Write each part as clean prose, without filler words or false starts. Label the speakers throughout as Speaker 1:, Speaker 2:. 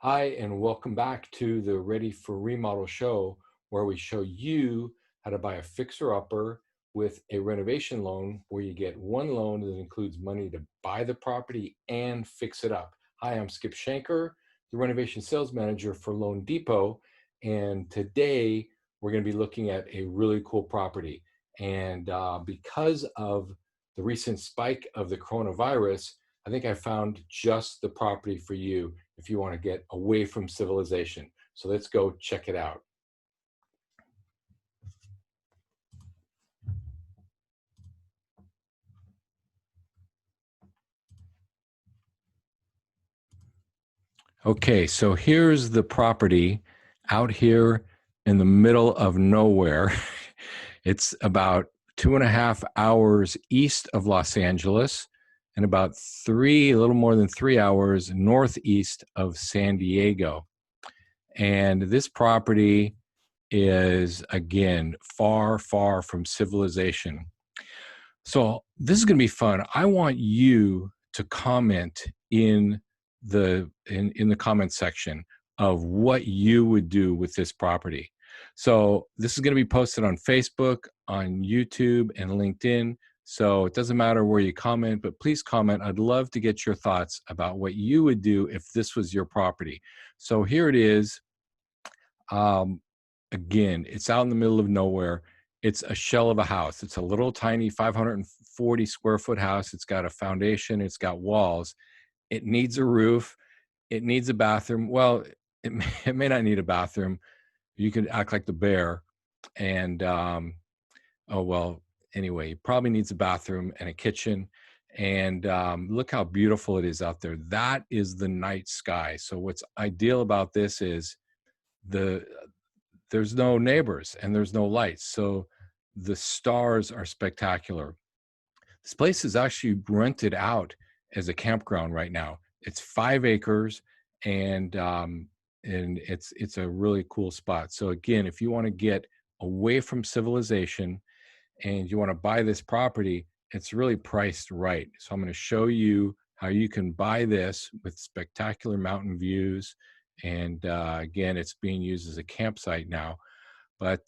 Speaker 1: Hi, and welcome back to the Ready for Remodel show, where we show you how to buy a fixer-upper with a renovation loan, where you get one loan that includes money to buy the property and fix it up. Hi, I'm Skip Shanker, the renovation sales manager for Loan Depot, and today we're going to be looking at a really cool property. And because of the recent spike of the coronavirus, I think I found just the property for you if you want to get away from civilization. So let's go check it out. Okay, so here's the property out here in the middle of nowhere. It's about 2.5 hours east of Los Angeles and about a little more than 3 hours northeast of San Diego. And this property is, again, far, far from civilization. So this is going to be fun. I want you to comment in the comment section of what you would do with this property. So this is going to be posted on Facebook, on YouTube, and LinkedIn. So it doesn't matter where you comment, but please comment. I'd love to get your thoughts about what you would do if this was your property. So here it is. Again, it's out in the middle of nowhere. It's a shell of a house. It's a little tiny 540 square foot house. It's got a foundation. It's got walls. It needs a roof. It needs a bathroom. Well, it may not need a bathroom. You could act like the bear. And, oh, well, anyway, it probably needs a bathroom and a kitchen. And look how beautiful it is out there. That is the night sky. So what's ideal about this is there's no neighbors and there's no lights. So the stars are spectacular. This place is actually rented out as a campground right now. It's 5 acres and it's a really cool spot. So again, if you want to get away from civilization and you want to buy this property, it's really priced right. So I'm going to show you how you can buy this with spectacular mountain views. And again, it's being used as a campsite now. But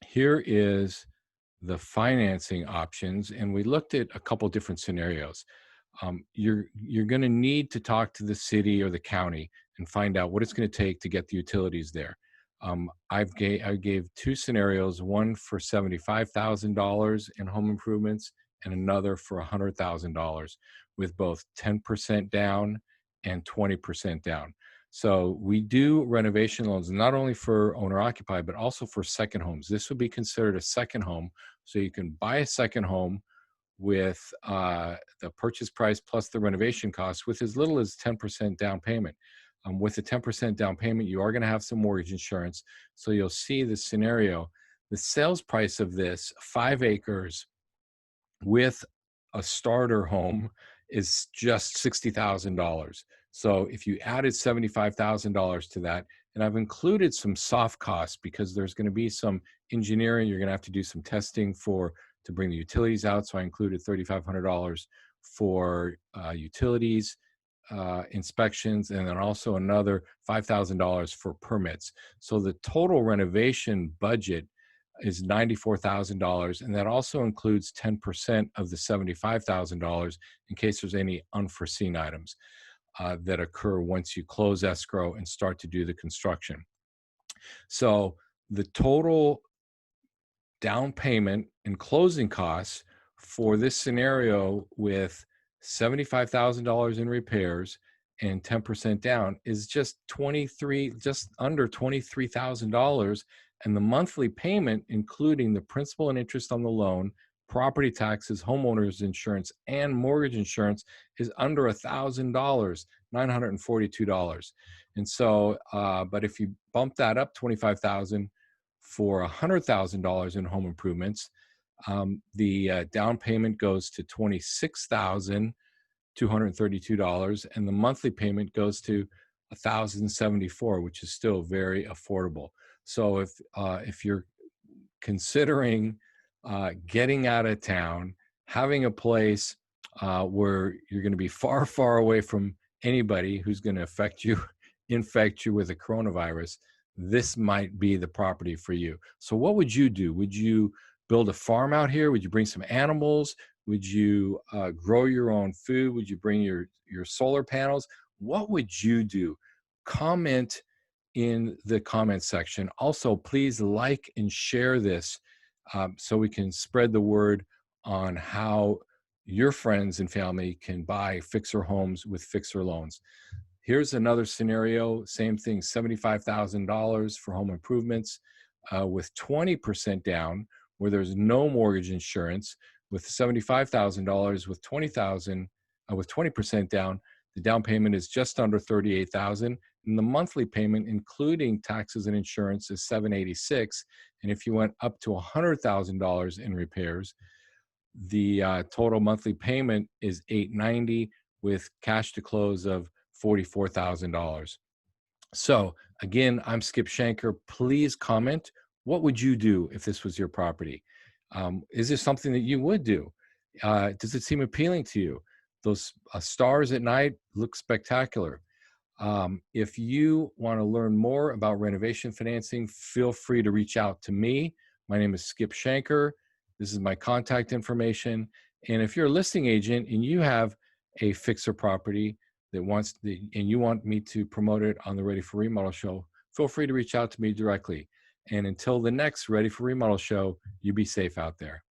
Speaker 1: here is the financing options. And we looked at a couple different scenarios. You're going to need to talk to the city or the county and find out what it's going to take to get the utilities there. I gave two scenarios, one for $75,000 in home improvements and another for $100,000 with both 10% down and 20% down. So we do renovation loans, not only for owner occupied, but also for second homes. This would be considered a second home. So you can buy a second home with the purchase price plus the renovation costs with as little as 10% down payment. With the 10% down payment, you are going to have some mortgage insurance. So you'll see the scenario. The sales price of this 5 acres with a starter home is just $60,000. So if you added $75,000 to that, and I've included some soft costs because there's going to be some engineering, you're going to have to do some testing to bring the utilities out. So I included $3,500 for utilities inspections, and then also another $5,000 for permits. So the total renovation budget is $94,000, and that also includes 10% of the $75,000 in case there's any unforeseen items that occur once you close escrow and start to do the construction. So the total down payment and closing costs for this scenario with $75,000 in repairs and 10% down is just under $23,000. And the monthly payment, including the principal and interest on the loan, property taxes, homeowners insurance, and mortgage insurance, is under $1,000, $942. And so, but if you bump that up 25,000 for $100,000 in home improvements, the down payment goes to $26,232, and the monthly payment goes to $1,074, which is still very affordable. So if you're considering getting out of town, having a place where you're going to be far, far away from anybody who's going to affect you infect you with a coronavirus, this might be the property for you. So what would you do? Would you build a farm out here? Would you bring some animals? Would you grow your own food? Would you bring your solar panels? What would you do? Comment in the comment section. Also, please like and share this so we can spread the word on how your friends and family can buy fixer homes with fixer loans. Here's another scenario, same thing, $75,000 for home improvements with 20% down, where there's no mortgage insurance, with $75,000 with 20,000 with 20% down. The down payment is just under 38,000, and the monthly payment, including taxes and insurance, is 786. And if you went up to $100,000 in repairs, the total monthly payment is 890 with cash to close of $44,000. So again, I'm Skip Shanker. Please comment. What would you do if this was your property? Is this something that you would do? Does it seem appealing to you? Those stars at night look spectacular. If you want to learn more about renovation financing, feel free to reach out to me. My name is Skip Shanker. This is my contact information. And if you're a listing agent and you have a fixer property and you want me to promote it on the Ready for Remodel show, feel free to reach out to me directly. And until the next Ready for Remodel show, you be safe out there.